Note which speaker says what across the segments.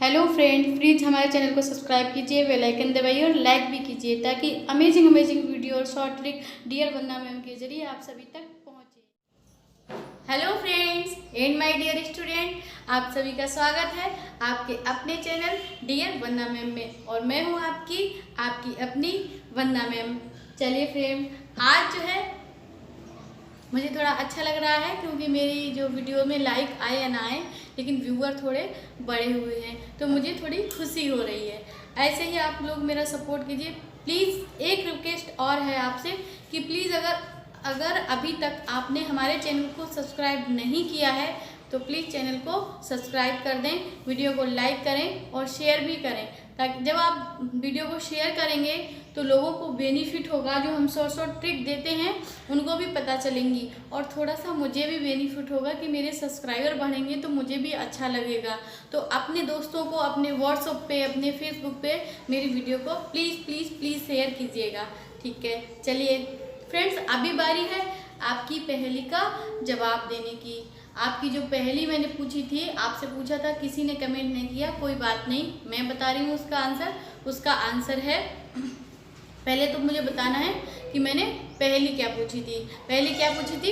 Speaker 1: Hello friend, please हमारे channel को subscribe कीजिए, बेल आइकन दबाइए और लाइक भी कीजिए ताकि अमेजिंग वीडियो और short trick dear Vandana ma'am के जरिए आप सभी तक पहुंचे। Hello friends and my dear student, आप सभी का स्वागत है आपके अपने चैनल डियर वंदना मैम में और मैं हूं आपकी अपनी वंदना मैम। चलिए फ्रेंड, आज जो है मुझे थोड़ा अच्छा लग रहा है क्योंकि मेरी जो वीडियो में लाइक आए या ना आए लेकिन व्यूअर थोड़े बड़े हुए हैं तो मुझे थोड़ी खुशी हो रही है। ऐसे ही आप लोग मेरा सपोर्ट कीजिए। प्लीज़ एक रिक्वेस्ट और है आपसे कि प्लीज़ अगर अभी तक आपने हमारे चैनल को सब्सक्राइब नहीं किया है तो प्लीज़ चैनल को सब्सक्राइब कर दें, वीडियो को लाइक करें और शेयर भी करें ताकि जब आप वीडियो को शेयर करेंगे तो लोगों को बेनिफिट होगा। जो हम शॉर्ट ट्रिक देते हैं उनको भी पता चलेंगी और थोड़ा सा मुझे भी बेनिफिट होगा कि मेरे सब्सक्राइबर बढ़ेंगे तो मुझे भी अच्छा लगेगा। तो अपने दोस्तों को अपने व्हाट्सएप पे, अपने फेसबुक पे मेरी वीडियो को प्लीज़ प्लीज़ प्लीज़ शेयर कीजिएगा, ठीक है। चलिए फ्रेंड्स, अभी बारी है आपकी पहेली का जवाब देने की। आपकी जो पहेली मैंने पूछी थी, आपसे पूछा था, किसी ने कमेंट नहीं किया, कोई बात नहीं, मैं बता रही हूँ उसका आंसर। उसका आंसर है, पहले तो मुझे बताना है कि मैंने पहेली क्या पूछी थी। पहेली क्या पूछी थी?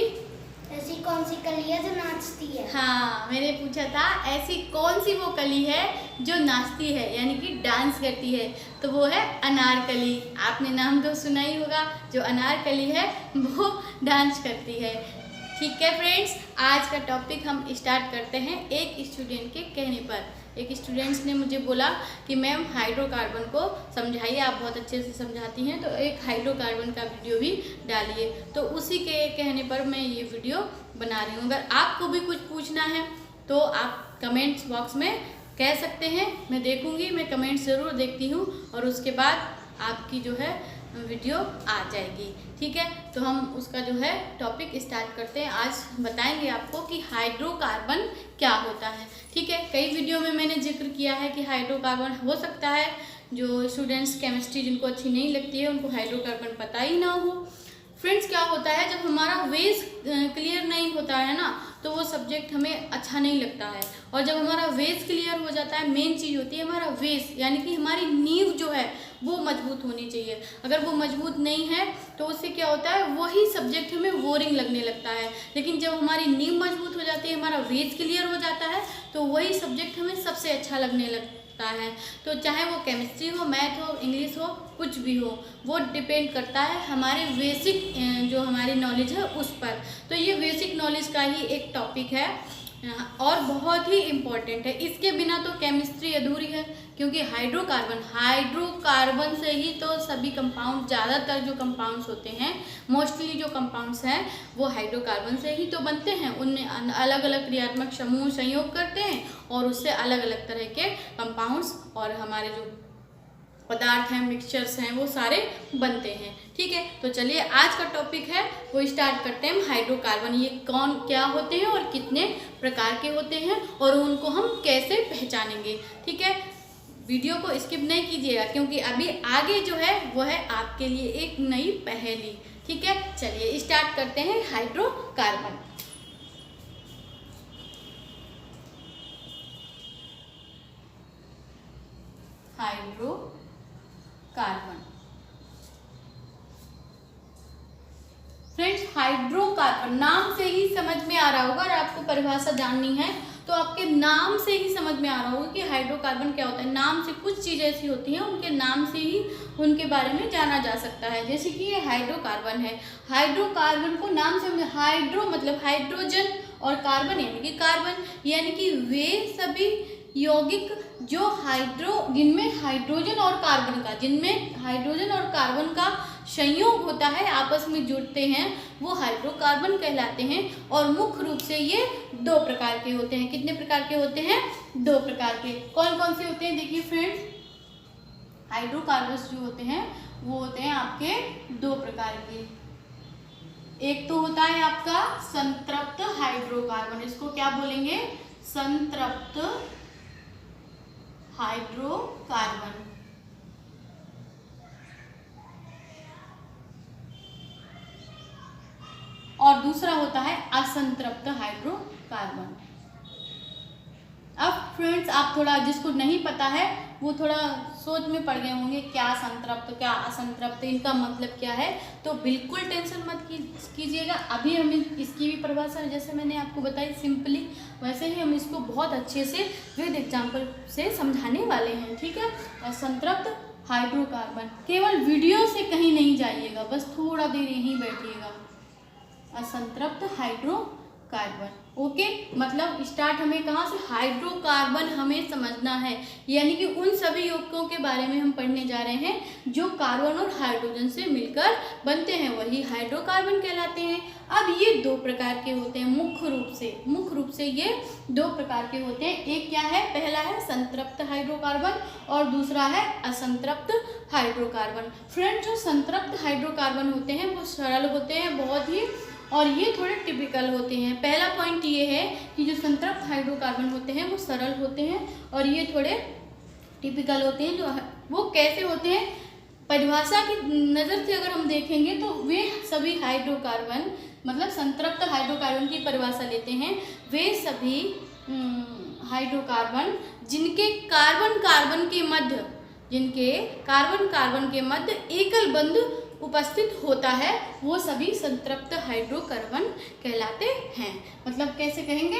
Speaker 2: ऐसी कौन सी कली है जो नाचती है?
Speaker 1: हाँ, मैंने पूछा था ऐसी कौन सी वो कली है जो नाचती है यानी कि डांस करती है, तो वो है अनारकली। आपने नाम तो सुना ही होगा, जो अनारकली है वो डांस करती है। ठीक है फ्रेंड्स, आज का टॉपिक हम स्टार्ट करते हैं एक स्टूडेंट के कहने पर। एक स्टूडेंट्स ने मुझे बोला कि मैम हाइड्रोकार्बन को समझाइए, आप बहुत अच्छे से समझाती हैं, तो एक हाइड्रोकार्बन का वीडियो भी डालिए। तो उसी के कहने पर मैं ये वीडियो बना रही हूँ। अगर आपको भी कुछ पूछना है तो आप कमेंट्स बॉक्स में कह सकते हैं, मैं देखूँगी, मैं कमेंट्स ज़रूर देखती हूँ और उसके बाद आपकी जो है वीडियो आ जाएगी, ठीक है। तो हम उसका जो है टॉपिक स्टार्ट करते हैं। आज बताएंगे आपको कि हाइड्रोकार्बन क्या होता है, ठीक है। कई वीडियो में मैंने जिक्र किया है कि हाइड्रोकार्बन हो सकता है जो स्टूडेंट्स केमिस्ट्री जिनको अच्छी नहीं लगती है उनको हाइड्रोकार्बन पता ही ना हो। फ्रेंड्स, क्या होता है जब हमारा बेस क्लियर नहीं होता है ना तो वो सब्जेक्ट हमें अच्छा नहीं लगता है, और जब हमारा बेस क्लियर हो जाता है, मेन चीज़ होती है हमारा बेस यानी कि हमारी नींव जो है वो मजबूत होनी चाहिए। अगर वो मजबूत नहीं है तो उससे क्या होता है, वही सब्जेक्ट हमें बोरिंग लगने लगता है। लेकिन जब हमारी नींव मजबूत हो जाती है, हमारा बेस क्लियर हो जाता है तो वही सब्जेक्ट हमें सबसे अच्छा लगने लगता है। तो चाहे वो केमिस्ट्री हो, मैथ हो, इंग्लिश हो, कुछ भी हो, वो डिपेंड करता है हमारे बेसिक जो हमारी नॉलेज है उस पर। तो ये बेसिक नॉलेज का ही एक टॉपिक है और बहुत ही इम्पॉर्टेंट है। इसके बिना तो केमिस्ट्री अधूरी है क्योंकि हाइड्रोकार्बन से ही तो सभी कंपाउंड, ज़्यादातर जो कंपाउंड्स होते हैं, मोस्टली जो कंपाउंड्स हैं वो हाइड्रोकार्बन से ही तो बनते हैं। उनमें अलग अलग क्रियात्मक समूह संयोग करते हैं और उससे अलग अलग तरह के कंपाउंड्स और हमारे जो पदार्थ हैं, मिक्सचर्स हैं, वो सारे बनते हैं, ठीक है। तो चलिए आज का टॉपिक है वो स्टार्ट करते हैं। हाइड्रोकार्बन ये कौन क्या होते हैं और कितने प्रकार के होते हैं और उनको हम कैसे पहचानेंगे, ठीक है। वीडियो को स्किप नहीं कीजिएगा क्योंकि अभी आगे जो है वो है आपके लिए एक नई पहेली, ठीक है। चलिए स्टार्ट करते हैं। हाइड्रोकार्बन, हाइड्रोकार्बन फ्रेंड्स, हाइड्रोकार्बन नाम से ही समझ में आ रहा होगा। और आपको परिभाषा जाननी है तो आपके नाम से ही समझ में आ रहा होगा कि हाइड्रोकार्बन क्या होता है। नाम से कुछ चीज़ें ऐसी होती हैं उनके नाम से ही उनके बारे में जाना जा सकता है। जैसे कि ये हाइड्रोकार्बन है, हाइड्रोकार्बन को नाम से हाइड्रो मतलब हाइड्रोजन और कार्बन यानी कि कार्बन, यानी कि वे सभी यौगिक जो जिनमें हाइड्रोजन और कार्बन का संयोग होता है, आपस में जुड़ते हैं, वो हाइड्रोकार्बन कहलाते हैं। और मुख्य रूप से ये दो प्रकार के होते हैं। कितने प्रकार के होते हैं? दो प्रकार के। कौन कौन से होते हैं? देखिए फ्रेंड्स, हाइड्रोकार्बन्स जो होते हैं वो होते हैं आपके दो प्रकार के। एक तो होता है आपका संतृप्त हाइड्रोकार्बन, इसको क्या बोलेंगे? संतृप्त हाइड्रोकार्बन। और दूसरा होता है असंतृप्त हाइड्रोकार्बन। अब फ्रेंड्स आप थोड़ा जिसको नहीं पता है वो थोड़ा सोच में पड़ गए होंगे क्या संतृप्त क्या असंतृप्त इनका मतलब क्या है, तो बिल्कुल टेंशन मत कीजिएगा। अभी हम इसकी भी परिभाषा जैसे मैंने आपको बताई सिंपली, वैसे ही हम इसको बहुत अच्छे से विद एग्जाम्पल से समझाने वाले हैं। ठीक है, असंतृप्त हाइड्रोकार्बन, केवल वीडियो से कहीं नहीं जाइएगा, बस थोड़ा देर यहीं बैठिएगा। असंतृप्त हाइड्रोकार्बन, ओके, मतलब स्टार्ट हमें कहाँ से, हाइड्रोकार्बन हमें समझना है, यानी कि उन सभी यौगिकों के बारे में हम पढ़ने जा रहे हैं जो कार्बन और हाइड्रोजन से मिलकर बनते हैं, वही हाइड्रोकार्बन कहलाते हैं। अब ये दो प्रकार के होते हैं मुख्य रूप से ये दो प्रकार के होते हैं। एक क्या है, पहला है संतृप्त हाइड्रोकार्बन और दूसरा है असंतृप्त हाइड्रोकार्बन। फ्रेंड्स जो संतृप्त हाइड्रोकार्बन होते हैं वो सरल होते हैं बहुत ही, और ये थोड़े टिपिकल होते हैं। पहला पॉइंट ये है कि जो संतृप्त हाइड्रोकार्बन होते हैं वो सरल होते हैं और ये थोड़े टिपिकल होते हैं। जो वो कैसे होते हैं, परिभाषा की नज़र से अगर हम देखेंगे तो वे सभी हाइड्रोकार्बन, मतलब संतृप्त हाइड्रोकार्बन की परिभाषा लेते हैं, वे सभी हाइड्रोकार्बन जिनके कार्बन कार्बन के मध्य एकल बंध उपस्थित होता है, वो सभी संतृप्त हाइड्रोकार्बन कहलाते हैं। मतलब कैसे कहेंगे,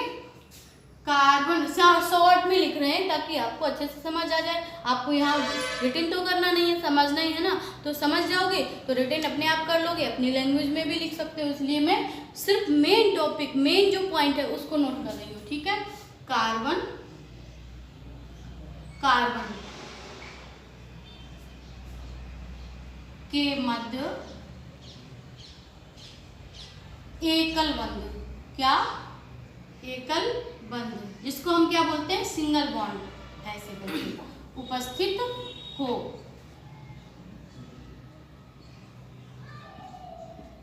Speaker 1: कार्बन शॉर्ट में लिख रहे हैं ताकि आपको अच्छे से समझ आ जाए। आपको यहाँ रिटन तो करना नहीं है, समझना ही है ना, तो समझ जाओगे तो रिटन अपने आप कर लोगे, अपनी लैंग्वेज में भी लिख सकते हो। इसलिए मैं सिर्फ मेन टॉपिक, मेन जो पॉइंट है उसको नोट कर रही हूँ। ठीक है, कार्बन के मध्य एकल बंध, क्या, एकल बंध, जिसको हम क्या बोलते हैं, सिंगल बॉन्ड, ऐसे करके उपस्थित हो।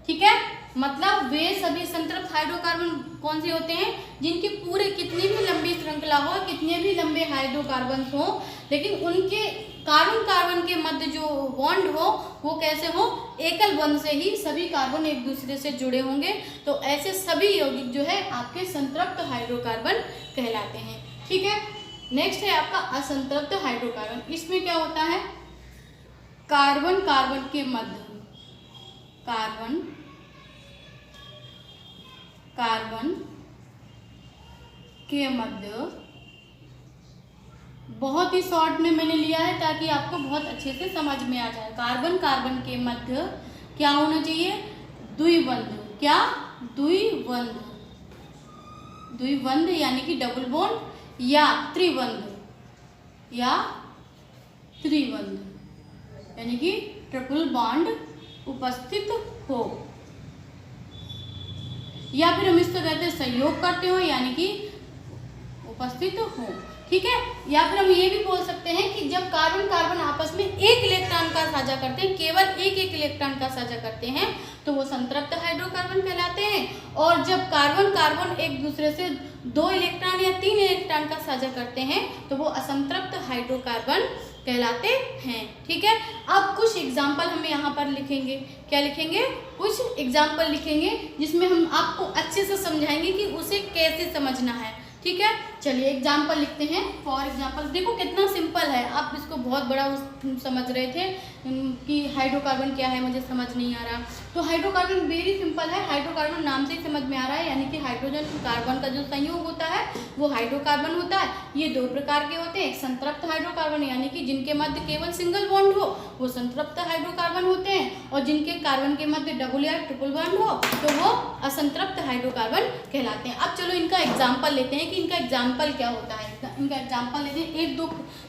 Speaker 1: ठीक है, मतलब वे सभी संतृप्त हाइड्रोकार्बन कौन से होते हैं, जिनकी पूरे कितनी भी लंबी श्रृंखला हो, कितने भी लंबे हाइड्रोकार्बन हो, लेकिन उनके कार्बन के मध्य जो बॉन्ड हो वो कैसे हो, एकल बंध से ही सभी कार्बन एक दूसरे से जुड़े होंगे। तो ऐसे सभी यौगिक जो है आपके संतृप्त हाइड्रोकार्बन कहलाते हैं। ठीक है, नेक्स्ट है आपका असंतृप्त हाइड्रोकार्बन। इसमें क्या होता है, कार्बन के मध्य, कार्बन के मध्य, बहुत ही शॉर्ट में मैंने लिया है ताकि आपको बहुत अच्छे से समझ में आ जाए। कार्बन के मध्य क्या होना चाहिए, द्विबंध, क्या, द्विबंध यानी कि डबल बॉन्ड या त्रिबंध यानी कि ट्रिपल बॉन्ड उपस्थित हो, या फिर हम इसको कहते हैं सहयोग करते हो यानी कि उपस्थित हो। ठीक है, या फिर हम ये भी बोल सकते हैं कि जब कार्बन आपस में एक इलेक्ट्रॉन का साझा करते हैं, केवल एक इलेक्ट्रॉन का साझा करते हैं, तो वो संतृप्त हाइड्रोकार्बन कहलाते हैं। और जब कार्बन एक दूसरे से 2 इलेक्ट्रॉन या 3 इलेक्ट्रॉन का साझा करते हैं तो वो असंतृप्त हाइड्रोकार्बन कहलाते हैं। ठीक है, अब कुछ एग्जाम्पल हम यहाँ पर लिखेंगे। क्या लिखेंगे, कुछ एग्जाम्पल लिखेंगे जिसमें हम आपको अच्छे से समझाएंगे कि उसे कैसे समझना है। ठीक है, चलिए एग्जाम्पल लिखते हैं। फॉर एग्जाम्पल देखो कितना सिंपल है, आप इसको बहुत बड़ा समझ रहे थे कि हाइड्रोकार्बन क्या है, मुझे समझ नहीं आ रहा, तो हाइड्रोकार्बन वेरी सिंपल है। हाइड्रोकार्बन नाम से ही समझ में आ रहा है, यानी कि हाइड्रोजन कार्बन का जो संयोग होता है वो हाइड्रोकार्बन होता है। ये 2 प्रकार के होते हैं, एक संतृप्त हाइड्रोकार्बन यानी कि जिनके मध्य केवल सिंगल बॉन्ड हो वो संतृप्त हाइड्रोकार्बन होते हैं, और जिनके कार्बन के मध्य डबल या ट्रिपल बॉन्ड हो तो वो असंतृप्त हाइड्रोकार्बन कहलाते हैं। अब चलो इनका एग्जाम्पल लेते हैं कि इनका एग्जाम्पल क्या होता है। इनका एग्जाम्पल लेते हैं, 1-2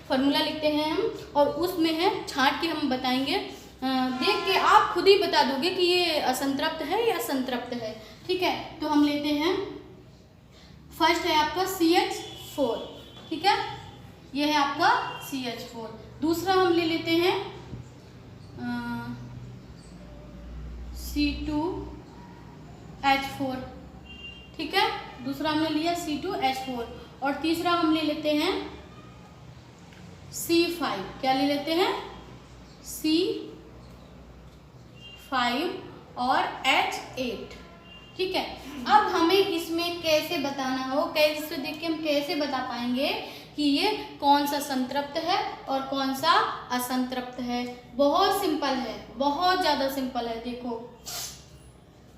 Speaker 1: फॉर्मूला लिखते हैं हम, और उसमें है छांट के हम बताएंगे, देख के आप खुद ही बता दोगे कि ये असंतृप्त है या संतृप्त है। ठीक है, तो हम लेते हैं, फर्स्ट है आपका CH4। ठीक है, ये है आपका CH4। दूसरा हम ले लेते हैं C2H4। ठीक है, दूसरा हमने लिया C2H4, और तीसरा हम ले लेते हैं C5। क्या ले लेते हैं, C5 और H8। ठीक है, अब हमें इसमें कैसे बताना हो, कैसे देख के हम कैसे बता पाएंगे कि ये कौन सा संतृप्त है और कौन सा असंतृप्त है। बहुत सिंपल है, बहुत ज़्यादा सिंपल है। देखो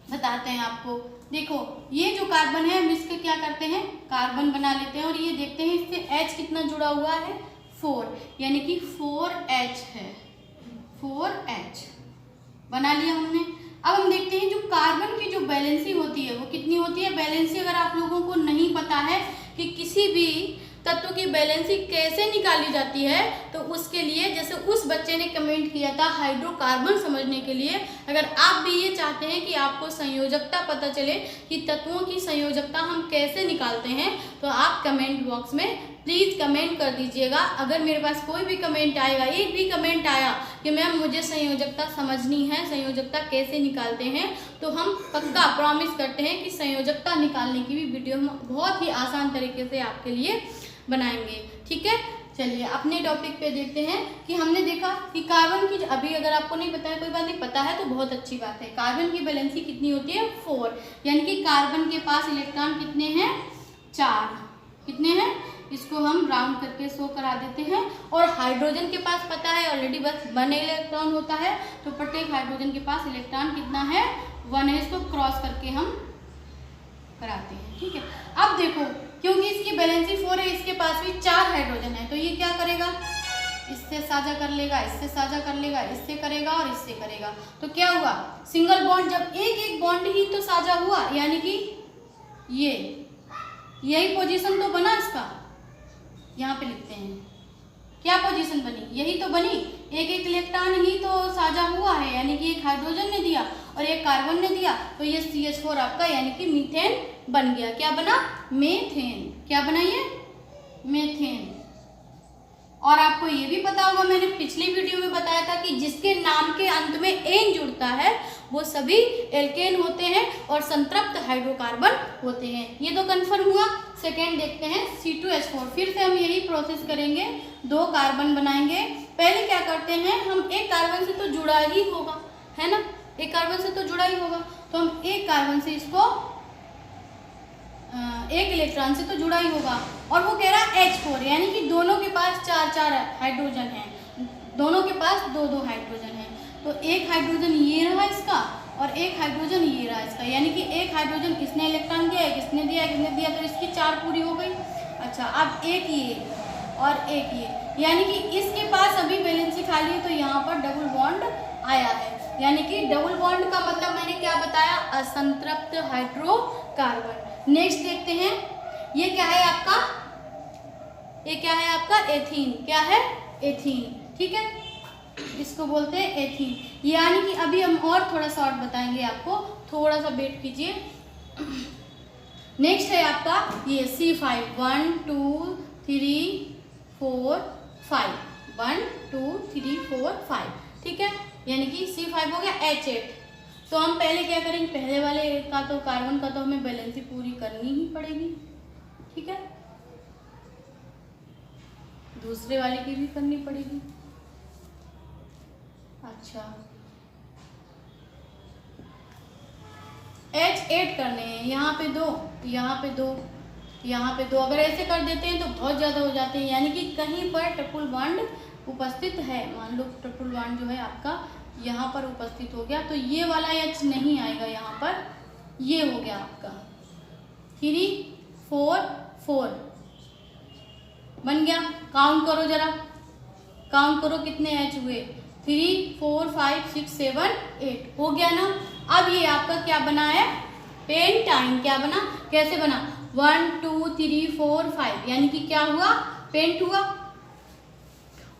Speaker 1: बताते हैं आपको। देखो ये जो कार्बन है हम इसके क्या करते हैं, कार्बन बना लेते हैं और ये देखते हैं इससे H कितना जुड़ा हुआ है, 4, यानी कि 4H है, 4H बना लिया हमने। अब हम देखते हैं जो कार्बन की जो वैलेंसी होती है वो कितनी होती है। वैलेंसी अगर आप लोगों को नहीं पता है कि किसी भी तत्व की वैलेंसी कैसे निकाली जाती है, तो उसके लिए जैसे उस बच्चे ने कमेंट किया था हाइड्रोकार्बन समझने के लिए, अगर आप भी ये चाहते हैं कि आपको संयोजकता पता चले कि तत्वों की संयोजकता हम कैसे निकालते हैं, तो आप कमेंट बॉक्स में प्लीज़ कमेंट कर दीजिएगा। अगर मेरे पास कोई भी कमेंट आएगा, एक भी कमेंट आया कि मैम मुझे संयोजकता समझनी है, संयोजकता कैसे निकालते हैं, तो हम पक्का प्रॉमिस करते हैं कि संयोजकता निकालने की भी वीडियो हम बहुत ही आसान तरीके से आपके लिए बनाएंगे। ठीक है, चलिए अपने टॉपिक पे देखते हैं कि हमने देखा कि कार्बन की, अभी अगर आपको नहीं पता है कोई बात नहीं, पता है तो बहुत अच्छी बात है। कार्बन की वैलेंसी कितनी होती है, 4, यानी कि कार्बन के पास इलेक्ट्रॉन कितने हैं, 4। कितने हैं, इसको हम राउंड करके शो करा देते हैं। और हाइड्रोजन के पास पता है ऑलरेडी, बस 1 इलेक्ट्रॉन होता है, तो प्रत्येक हाइड्रोजन के पास इलेक्ट्रॉन कितना है, 1 है। इसको क्रॉस करके हम कराते हैं। ठीक है, अब देखो क्योंकि इसकी वैलेंसी 4 है, इसके पास भी 4 हाइड्रोजन है, तो ये क्या करेगा, इससे साझा कर लेगा, इससे साझा कर लेगा, इससे करेगा और इससे करेगा। तो क्या हुआ, सिंगल बॉन्ड, जब एक एक बॉन्ड ही तो साझा हुआ, यानी कि यही पोजीशन तो बना इसका। यहाँ पे लिखते हैं क्या पोजीशन बनी, यही तो बनी, एक एक इलेक्ट्रॉन ही तो साझा हुआ है, यानी कि एक हाइड्रोजन ने दिया और एक कार्बन ने दिया, तो ये CH4 आपका यानी कि मीथेन बन गया। क्या बना, मेथेन। क्या बना ये, मेथेन। और आपको ये भी पता होगा, मैंने पिछली वीडियो में बताया था कि जिसके नाम के अंत में एन जुड़ता है वो सभी एल्केन होते हैं और संतृप्त हाइड्रोकार्बन होते हैं। ये तो कंफर्म हुआ। सेकेंड देखते हैं C2H4। फिर से हम यही प्रोसेस करेंगे, 2 कार्बन बनाएंगे। पहले क्या करते हैं, हम एक कार्बन से तो जुड़ा ही होगा, है ना, एक कार्बन से तो जुड़ा ही होगा, तो हम एक कार्बन से इसको एक इलेक्ट्रॉन से तो जुड़ा ही होगा। और वो कह रहा है H4, यानी कि दोनों के पास 4 हाइड्रोजन है, दोनों के पास 2 हाइड्रोजन है, तो एक हाइड्रोजन ये रहा इसका और एक हाइड्रोजन ये रहा इसका, यानी कि एक हाइड्रोजन किसने इलेक्ट्रॉन दिया है, किसने दिया, किसने दिया, तो इसकी 4 पूरी हो गई। अच्छा, अब एक ये और एक ये, यानी कि इसके पास अभी वैलेंसी खाली है, तो यहाँ पर डबल बॉन्ड आया है, यानी कि डबल बॉन्ड का मतलब मैंने क्या बताया, असंतृप्त हाइड्रोकार्बन। नेक्स्ट देखते हैं, ये क्या है आपका, ये क्या है आपका, एथीन। क्या है, एथीन। ठीक है, इसको बोलते हैं एथीन। यानी कि अभी हम और थोड़ा शॉर्ट बताएंगे आपको, थोड़ा सा वेट कीजिए। नेक्स्ट है आपका ये C5, 1 2 3 4 5, 1 2 3 4 5। ठीक है, यानी कि C5 हो गया, H8। तो हम पहले क्या करेंगे, पहले वाले का तो कार्बन का तो हमें वैलेंसी पूरी करनी ही पड़ेगी। ठीक है, दूसरे वाले की भी करनी पड़ेगी। अच्छा, H8 करने हैं, यहाँ पे 2, यहाँ पे 2, यहाँ पे 2। अगर ऐसे कर देते हैं तो बहुत ज़्यादा हो जाते हैं, यानी कि कहीं पर ट्रिपल बॉन्ड उपस्थित है। मान लो ट्रिपल बॉन्ड जो है आपका यहाँ पर उपस्थित हो गया, तो ये वाला H नहीं आएगा यहाँ पर, ये हो गया आपका 3 4 4 बन गया। काउंट करो जरा, काउंट करो कितने H हुए, 3 4 5 6 7 8 हो गया ना। अब ये आपका क्या बना है, पेंटाइन। क्या बना, कैसे बना, 1 2 3 4 5, यानी कि क्या हुआ, पेंट हुआ।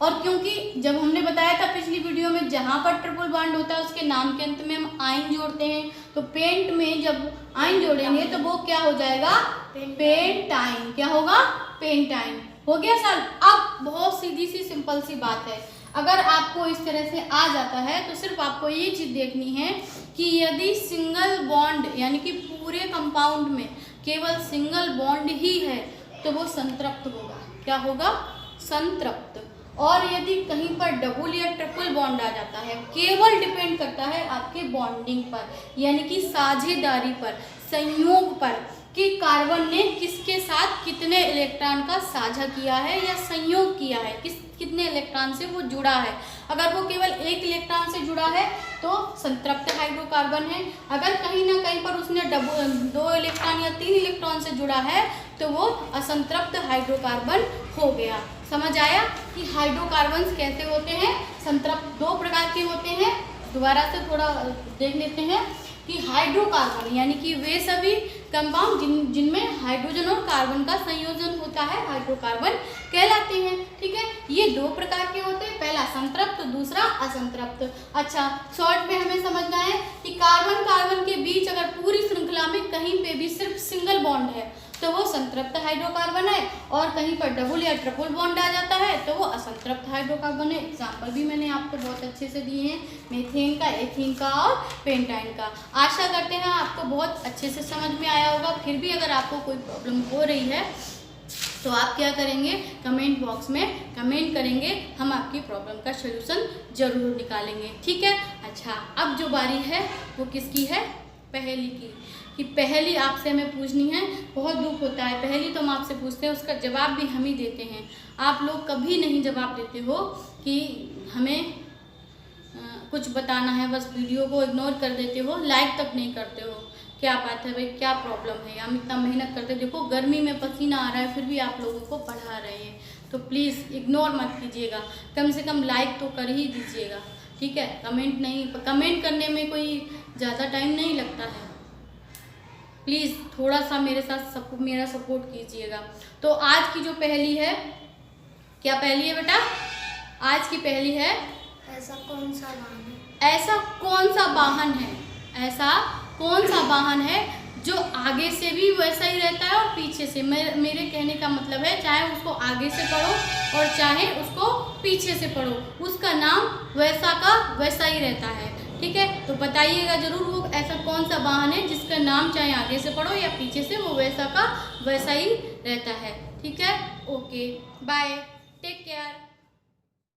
Speaker 1: और क्योंकि जब हमने बताया था पिछली वीडियो में, जहाँ पर ट्रिपल बॉन्ड होता है उसके नाम के अंत में हम आयन जोड़ते हैं, तो पेंट में जब आयन जोड़ेंगे तो वो क्या हो जाएगा, पेंटाइन। क्या होगा, पेंटाइन। हो गया सर। अब बहुत सीधी सी सिंपल सी बात है, अगर आपको इस तरह से आ जाता है तो सिर्फ आपको ये चीज़ देखनी है कि यदि सिंगल बॉन्ड, यानी कि पूरे कंपाउंड में केवल सिंगल बॉन्ड ही है तो वो संतृप्त होगा। क्या होगा, संतृप्त। और यदि कहीं पर डबल या ट्रिपल बॉन्ड आ जाता है, केवल डिपेंड करता है आपके बॉन्डिंग पर, यानी कि साझेदारी पर, संयोग पर, कि कार्बन ने किसके साथ कितने इलेक्ट्रॉन का साझा किया है या संयोग किया है, कितने इलेक्ट्रॉन से वो जुड़ा है। अगर वो केवल एक इलेक्ट्रॉन से जुड़ा है तो संतृप्त हाइड्रोकार्बन है। अगर कहीं ना कहीं पर उसने 2 इलेक्ट्रॉन या 3 इलेक्ट्रॉन से जुड़ा है तो वो असंतृप्त हाइड्रोकार्बन हो गया। समझ आया कि हाइड्रोकार्बन्स कैसे होते हैं? संतृप्त 2 प्रकार के होते हैं। दोबारा से थोड़ा देख लेते हैं कि हाइड्रोकार्बन यानी कि वे सभी कंपाउंड जिनमें हाइड्रोजन और कार्बन का संयोजन होता है हाइड्रोकार्बन कहलाते हैं। ठीक है, ये 2 प्रकार के होते हैं, पहला संतृप्त, दूसरा असंतृप्त। अच्छा, शॉर्ट में हमें समझना है कि कार्बन कार्बन के बीच अगर पूरी श्रृंखला में कहीं पे भी सिर्फ सिंगल बॉन्ड है तो वो संतृप्त हाइड्रोकार्बन है, और कहीं पर डबल या ट्रिपल बॉन्ड आ जाता है तो वो असंतृप्त हाइड्रोकार्बन है। एग्जाम्पल भी मैंने आपको बहुत अच्छे से दिए हैं, मीथेन का, एथीन का और पेंटाइन का। आशा करते हैं आपको बहुत अच्छे से समझ में आया होगा। फिर भी अगर आपको कोई प्रॉब्लम हो रही है तो आप क्या करेंगे, कमेंट बॉक्स में कमेंट करेंगे, हम आपकी प्रॉब्लम का सलूशन जरूर निकालेंगे। ठीक है। अच्छा, अब जो बारी है वो किसकी है? पहेली की। कि पहेली आपसे हमें पूछनी है। बहुत दुख होता है, पहेली तो हम आपसे पूछते हैं, उसका जवाब भी हम ही देते हैं। आप लोग कभी नहीं जवाब देते हो कि हमें कुछ बताना है, बस वीडियो को इग्नोर कर देते हो, लाइक तक नहीं करते हो। क्या बात है भाई, क्या प्रॉब्लम है? हम इतना मेहनत करते, देखो गर्मी में पसीना आ रहा है, फिर भी आप लोगों को पढ़ा रहे हैं। तो प्लीज़ इग्नोर मत कीजिएगा, कम से कम लाइक तो कर ही दीजिएगा। ठीक है, कमेंट नहीं, कमेंट करने में कोई ज़्यादा टाइम नहीं लगता है। प्लीज़ थोड़ा सा मेरे साथ मेरा सपोर्ट कीजिएगा। तो आज की जो पहेली है, क्या पहेली है बेटा? आज की पहेली है,
Speaker 2: ऐसा कौन सा वाहन है?
Speaker 1: ऐसा कौन सा वाहन है? ऐसा कौन सा वाहन है जो आगे से भी वैसा ही रहता है और पीछे से? मेरे कहने का मतलब है, चाहे उसको आगे से पढ़ो और चाहे उसको पीछे से पढ़ो, उसका नाम वैसा का वैसा ही रहता है। ठीक है, तो बताइएगा जरूर वो ऐसा कौन सा वाहन है जिसका नाम चाहे आगे से पढ़ो या पीछे से वो वैसा का वैसा ही रहता है। ठीक है, ओके, बाय, टेक केयर।